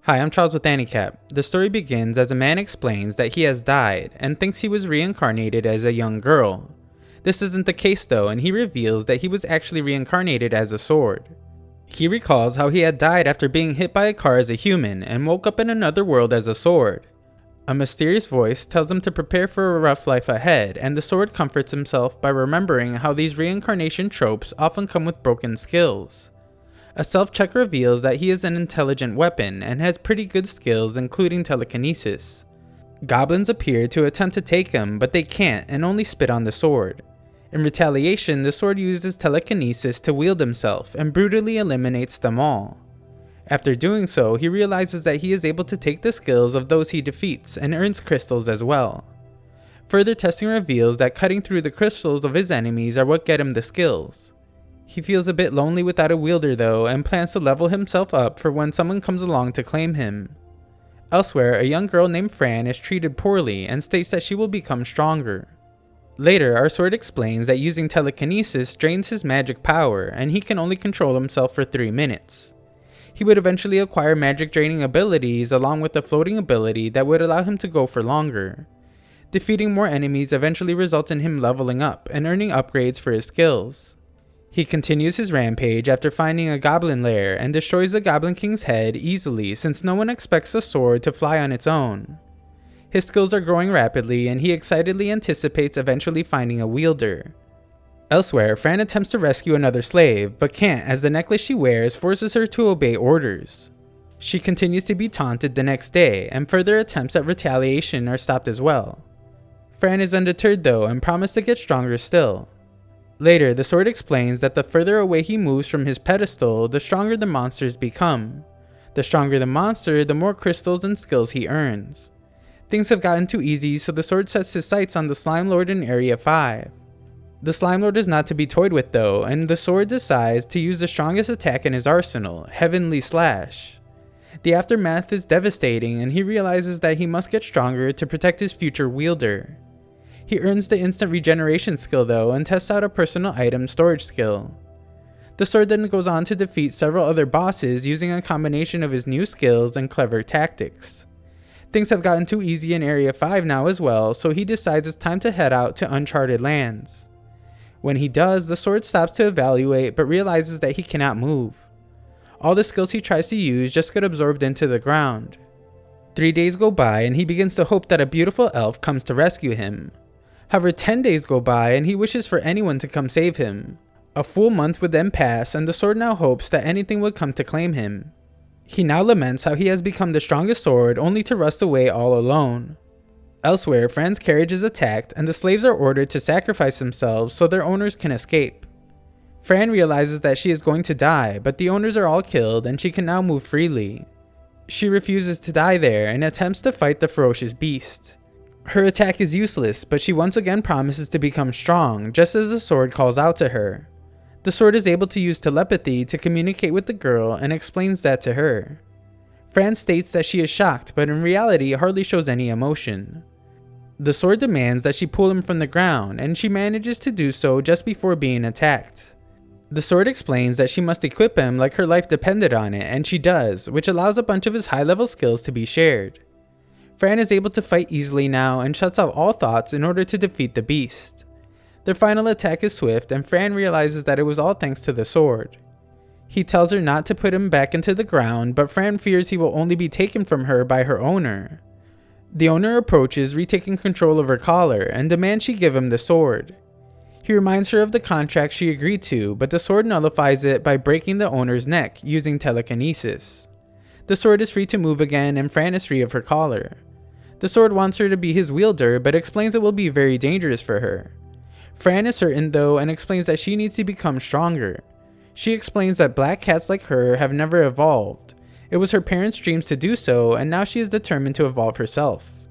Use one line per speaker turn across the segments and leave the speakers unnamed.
Hi, I'm Charles with AniCap. The story begins as a man explains that he has died and thinks he was reincarnated as a young girl. This isn't the case though, and he reveals that he was actually reincarnated as a sword. He recalls how he had died after being hit by a car as a human and woke up in another world as a sword. A mysterious voice tells him to prepare for a rough life ahead, and the sword comforts himself by remembering how these reincarnation tropes often come with broken skills. A self-check reveals that he is an intelligent weapon and has pretty good skills, including telekinesis. Goblins appear to attempt to take him, but they can't and only spit on the sword. In retaliation, the sword uses telekinesis to wield himself and brutally eliminates them all. After doing so, he realizes that he is able to take the skills of those he defeats and earns crystals as well. Further testing reveals that cutting through the crystals of his enemies are what get him the skills. He feels a bit lonely without a wielder though, and plans to level himself up for when someone comes along to claim him. Elsewhere, a young girl named Fran is treated poorly and states that she will become stronger. Later, our sword explains that using telekinesis drains his magic power, and he can only control himself for 3 minutes. He would eventually acquire magic draining abilities along with a floating ability that would allow him to go for longer. Defeating more enemies eventually results in him leveling up and earning upgrades for his skills. He continues his rampage after finding a goblin lair and destroys the Goblin King's head easily since no one expects a sword to fly on its own. His skills are growing rapidly and he excitedly anticipates eventually finding a wielder. Elsewhere, Fran attempts to rescue another slave, but can't as the necklace she wears forces her to obey orders. She continues to be taunted the next day, and further attempts at retaliation are stopped as well. Fran is undeterred though and promises to get stronger still. Later, the sword explains that the further away he moves from his pedestal, the stronger the monsters become. The stronger the monster, the more crystals and skills he earns. Things have gotten too easy, so the sword sets his sights on the Slime Lord in Area 5. The Slime Lord is not to be toyed with though, and the sword decides to use the strongest attack in his arsenal, Heavenly Slash. The aftermath is devastating, and he realizes that he must get stronger to protect his future wielder. He earns the instant regeneration skill though and tests out a personal item storage skill. The sword then goes on to defeat several other bosses using a combination of his new skills and clever tactics. Things have gotten too easy in Area 5 now as well, so he decides it's time to head out to uncharted lands. When he does, the sword stops to evaluate but realizes that he cannot move. All the skills he tries to use just get absorbed into the ground. 3 days go by and he begins to hope that a beautiful elf comes to rescue him. However, 10 days go by and he wishes for anyone to come save him. A full month would then pass and the sword now hopes that anything would come to claim him. He now laments how he has become the strongest sword only to rust away all alone. Elsewhere, Fran's carriage is attacked and the slaves are ordered to sacrifice themselves so their owners can escape. Fran realizes that she is going to die, but the owners are all killed and she can now move freely. She refuses to die there and attempts to fight the ferocious beast. Her attack is useless, but she once again promises to become strong, just as the sword calls out to her. The sword is able to use telepathy to communicate with the girl and explains that to her. Fran states that she is shocked, but in reality hardly shows any emotion. The sword demands that she pull him from the ground, and she manages to do so just before being attacked. The sword explains that she must equip him like her life depended on it, and she does, which allows a bunch of his high-level skills to be shared. Fran is able to fight easily now and shuts out all thoughts in order to defeat the beast. Their final attack is swift and Fran realizes that it was all thanks to the sword. He tells her not to put him back into the ground, but Fran fears he will only be taken from her by her owner. The owner approaches, retaking control of her collar, and demands she give him the sword. He reminds her of the contract she agreed to, but the sword nullifies it by breaking the owner's neck using telekinesis. The sword is free to move again and Fran is free of her collar. The sword wants her to be his wielder, but explains it will be very dangerous for her. Fran is certain though and explains that she needs to become stronger. She explains that black cats like her have never evolved. It was her parents' dreams to do so, and now she is determined to evolve herself.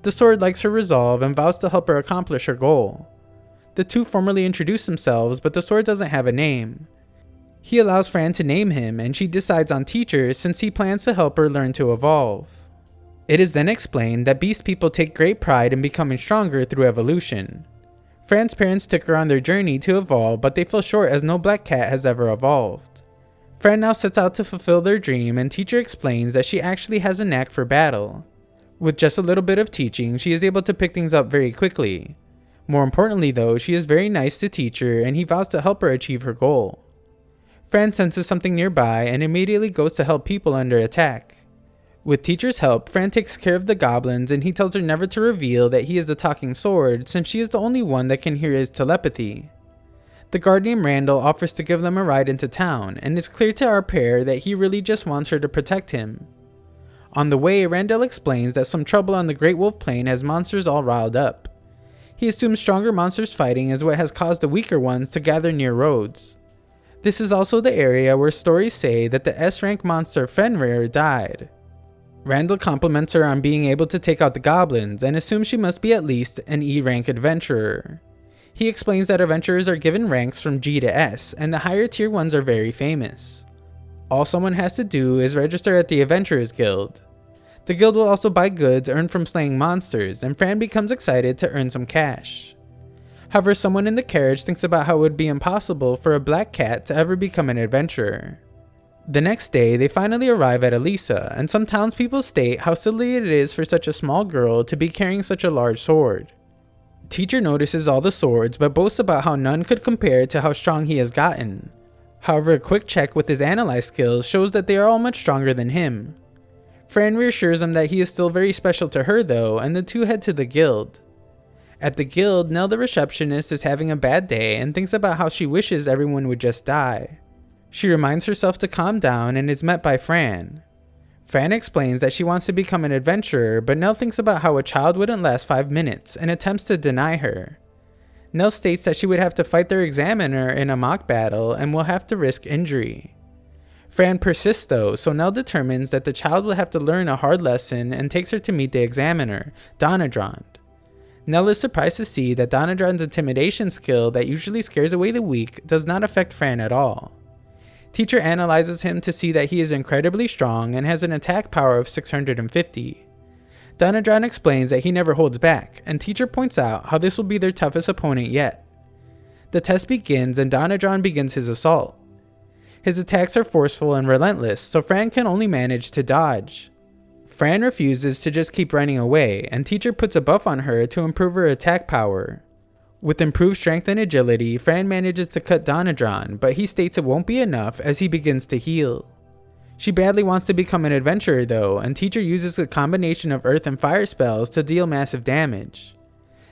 The sword likes her resolve and vows to help her accomplish her goal. The two formally introduce themselves, but the sword doesn't have a name. He allows Fran to name him, and she decides on teacher since he plans to help her learn to evolve. It is then explained that beast people take great pride in becoming stronger through evolution. Fran's parents took her on their journey to evolve, but they fell short as no black cat has ever evolved. Fran now sets out to fulfill their dream, and teacher explains that she actually has a knack for battle. With just a little bit of teaching, she is able to pick things up very quickly. More importantly though, she is very nice to teacher and he vows to help her achieve her goal. Fran senses something nearby and immediately goes to help people under attack. With teacher's help, Fran takes care of the goblins and he tells her never to reveal that he is the talking sword since she is the only one that can hear his telepathy. The guard named Randall offers to give them a ride into town, and it's clear to our pair that he really just wants her to protect him. On the way, Randall explains that some trouble on the Great Wolf Plain has monsters all riled up. He assumes stronger monsters fighting is what has caused the weaker ones to gather near roads. This is also the area where stories say that the S-rank monster Fenrir died. Randall compliments her on being able to take out the goblins and assumes she must be at least an E-rank adventurer. He explains that adventurers are given ranks from G to S, and the higher tier ones are very famous. All someone has to do is register at the Adventurers Guild. The guild will also buy goods earned from slaying monsters, and Fran becomes excited to earn some cash. However, someone in the carriage thinks about how it would be impossible for a black cat to ever become an adventurer. The next day, they finally arrive at Elisa, and some townspeople state how silly it is for such a small girl to be carrying such a large sword. Teacher notices all the swords, but boasts about how none could compare to how strong he has gotten. However, a quick check with his analyze skills shows that they are all much stronger than him. Fran reassures him that he is still very special to her though, and the two head to the guild. At the guild, Nell the receptionist is having a bad day and thinks about how she wishes everyone would just die. She reminds herself to calm down and is met by Fran. Fran explains that she wants to become an adventurer, but Nell thinks about how a child wouldn't last 5 minutes and attempts to deny her. Nell states that she would have to fight their examiner in a mock battle and will have to risk injury. Fran persists though, so Nell determines that the child will have to learn a hard lesson and takes her to meet the examiner, Donadrand. Nell is surprised to see that Donadrand's intimidation skill that usually scares away the weak does not affect Fran at all. Teacher analyzes him to see that he is incredibly strong and has an attack power of 650. Donadrand explains that he never holds back, and teacher points out how this will be their toughest opponent yet. The test begins and Donadrand begins his assault. His attacks are forceful and relentless, so Fran can only manage to dodge. Fran refuses to just keep running away, and teacher puts a buff on her to improve her attack power. With improved strength and agility, Fran manages to cut Donadrand, but he states it won't be enough as he begins to heal. She badly wants to become an adventurer though, and teacher uses a combination of earth and fire spells to deal massive damage.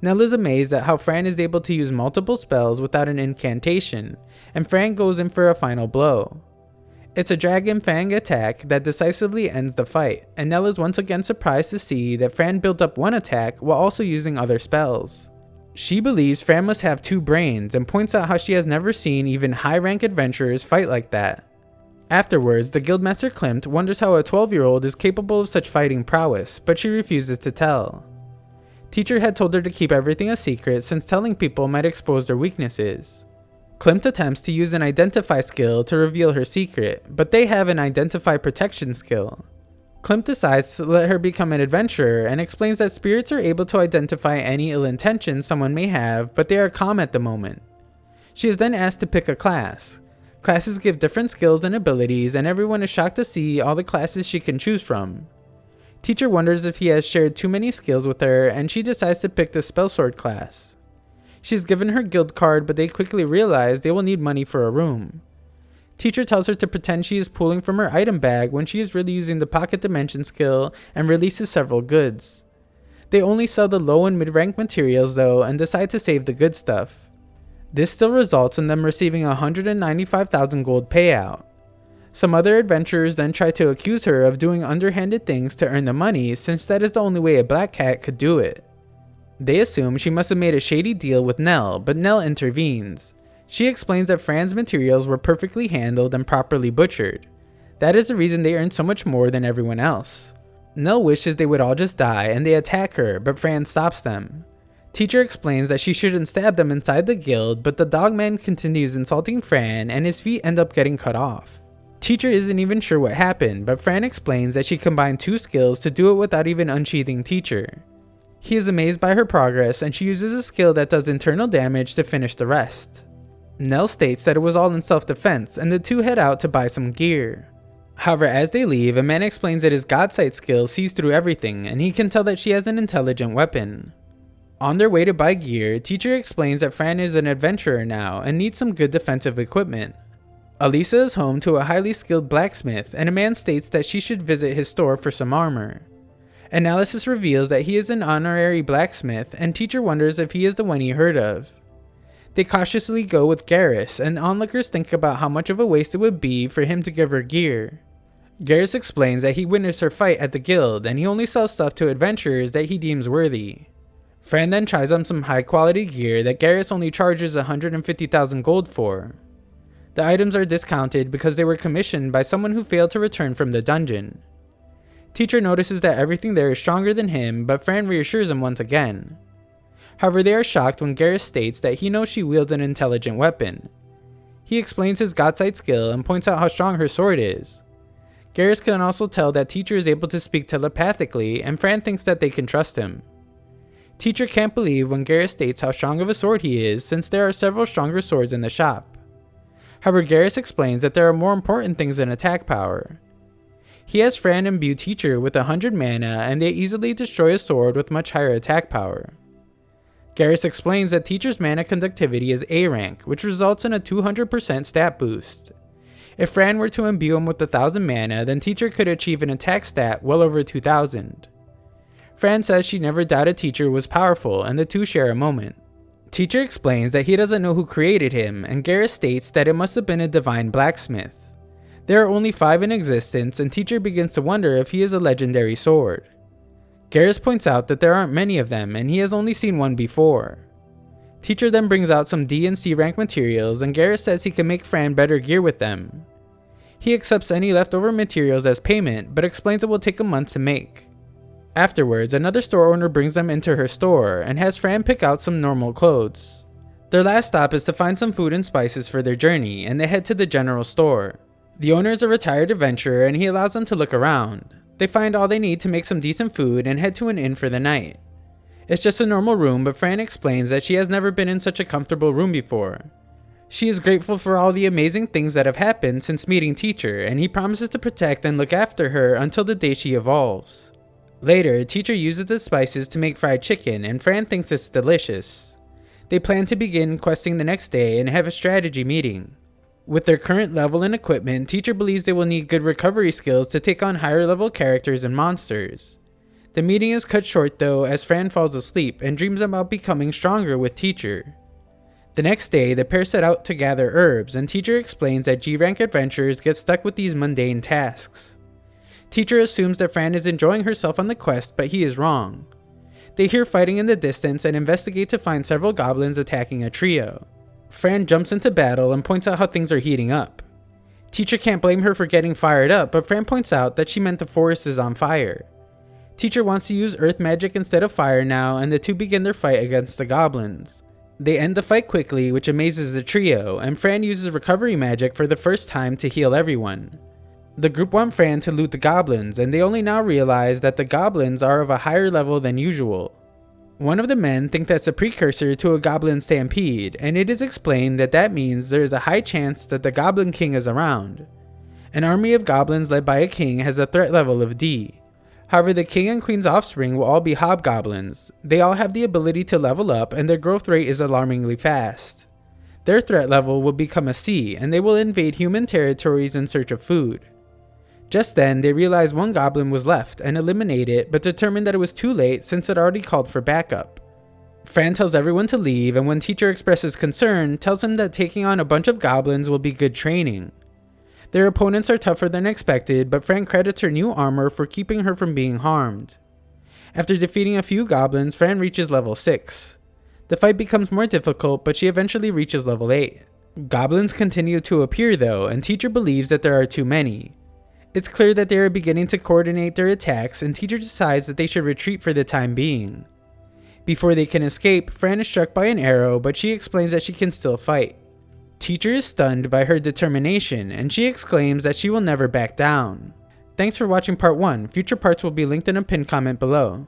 Nell is amazed at how Fran is able to use multiple spells without an incantation, and Fran goes in for a final blow. It's a Dragon Fang attack that decisively ends the fight, and Nell is once again surprised to see that Fran built up one attack while also using other spells. She believes Fran must have 2 brains and points out how she has never seen even high-rank adventurers fight like that. Afterwards, the guildmaster Klimt wonders how a 12-year-old is capable of such fighting prowess, but she refuses to tell. Teacher had told her to keep everything a secret since telling people might expose their weaknesses. Klimt attempts to use an identify skill to reveal her secret, but they have an identify protection skill. Klimt decides to let her become an adventurer and explains that spirits are able to identify any ill intentions someone may have, but they are calm at the moment. She is then asked to pick a class. Classes give different skills and abilities, and everyone is shocked to see all the classes she can choose from. Teacher wonders if he has shared too many skills with her, and she decides to pick the Spellsword class. She's given her guild card, but they quickly realize they will need money for a room. Teacher tells her to pretend she is pulling from her item bag when she is really using the pocket dimension skill and releases several goods. They only sell the low and mid-rank materials though and decide to save the good stuff. This still results in them receiving a 195,000 gold payout. Some other adventurers then try to accuse her of doing underhanded things to earn the money since that is the only way a black cat could do it. They assume she must have made a shady deal with Nell, but Nell intervenes. She explains that Fran's materials were perfectly handled and properly butchered. That is the reason they earn so much more than everyone else. Nell wishes they would all just die and they attack her, but Fran stops them. Teacher explains that she shouldn't stab them inside the guild, but the dogman continues insulting Fran and his feet end up getting cut off. Teacher isn't even sure what happened, but Fran explains that she combined 2 skills to do it without even unsheathing Teacher. He is amazed by her progress and she uses a skill that does internal damage to finish the rest. Nell states that it was all in self-defense, and the two head out to buy some gear. However, as they leave, a man explains that his godsight skill sees through everything, and he can tell that she has an intelligent weapon. On their way to buy gear, teacher explains that Fran is an adventurer now and needs some good defensive equipment. Elisa is home to a highly skilled blacksmith, and a man states that she should visit his store for some armor. Analysis reveals that he is an honorary blacksmith, and teacher wonders if he is the one he heard of. They cautiously go with Garrus, and onlookers think about how much of a waste it would be for him to give her gear. Garrus explains that he witnessed her fight at the guild, and he only sells stuff to adventurers that he deems worthy. Fran then tries on some high quality gear that Garrus only charges 150,000 gold for. The items are discounted because they were commissioned by someone who failed to return from the dungeon. Teacher notices that everything there is stronger than him, but Fran reassures him once again. However, they are shocked when Garrus states that he knows she wields an intelligent weapon. He explains his godsight skill and points out how strong her sword is. Garrus can also tell that teacher is able to speak telepathically, and Fran thinks that they can trust him. Teacher can't believe when Garrus states how strong of a sword he is, since there are several stronger swords in the shop. However, Garrus explains that there are more important things than attack power. He has Fran imbue teacher with 100 mana, and they easily destroy a sword with much higher attack power. Garrus explains that teacher's mana conductivity is A rank, which results in a 200% stat boost. If Fran were to imbue him with 1000 mana, then teacher could achieve an attack stat well over 2000. Fran says she never doubted teacher was powerful, and the two share a moment. Teacher explains that he doesn't know who created him, and Garrus states that it must have been a divine blacksmith. There are only 5 in existence, and teacher begins to wonder if he is a legendary sword. Garrus points out that there aren't many of them, and he has only seen one before. Teacher then brings out some D and C rank materials, and Garrus says he can make Fran better gear with them. He accepts any leftover materials as payment, but explains it will take a month to make. Afterwards, another store owner brings them into her store, and has Fran pick out some normal clothes. Their last stop is to find some food and spices for their journey, and they head to the general store. The owner is a retired adventurer, and he allows them to look around. They find all they need to make some decent food and head to an inn for the night. It's just a normal room, but Fran explains that she has never been in such a comfortable room before. She is grateful for all the amazing things that have happened since meeting teacher, and he promises to protect and look after her until the day she evolves. Later, teacher uses the spices to make fried chicken, and Fran thinks it's delicious. They plan to begin questing the next day and have a strategy meeting. With their current level and equipment, teacher believes they will need good recovery skills to take on higher level characters and monsters. The meeting is cut short though, as Fran falls asleep and dreams about becoming stronger with teacher. The next day, the pair set out to gather herbs, and teacher explains that G-rank adventurers get stuck with these mundane tasks. Teacher assumes that Fran is enjoying herself on the quest, but he is wrong. They hear fighting in the distance and investigate to find several goblins attacking a trio. Fran jumps into battle and points out how things are heating up. Teacher can't blame her for getting fired up, but Fran points out that she meant the forest is on fire. Teacher wants to use earth magic instead of fire now, and the two begin their fight against the goblins. They end the fight quickly, which amazes the trio, and Fran uses recovery magic for the first time to heal everyone. The group want Fran to loot the goblins, and they only now realize that the goblins are of a higher level than usual. One of the men thinks that's a precursor to a goblin stampede, and it is explained that that means there is a high chance that the Goblin King is around. An army of goblins led by a king has a threat level of D. However, the king and queen's offspring will all be hobgoblins. They all have the ability to level up, and their growth rate is alarmingly fast. Their threat level will become a C, and they will invade human territories in search of food. Just then, they realize one goblin was left and eliminate it, but determined that it was too late since it already called for backup. Fran tells everyone to leave, and when teacher expresses concern, tells him that taking on a bunch of goblins will be good training. Their opponents are tougher than expected, but Fran credits her new armor for keeping her from being harmed. After defeating a few goblins, Fran reaches level 6. The fight becomes more difficult, but she eventually reaches level 8. Goblins continue to appear though, and teacher believes that there are too many. It's clear that they are beginning to coordinate their attacks, and teacher decides that they should retreat for the time being. Before they can escape, Fran is struck by an arrow, but she explains that she can still fight. Teacher is stunned by her determination, and she exclaims that she will never back down. Thanks for watching part 1. Future parts will be linked in a pinned comment below.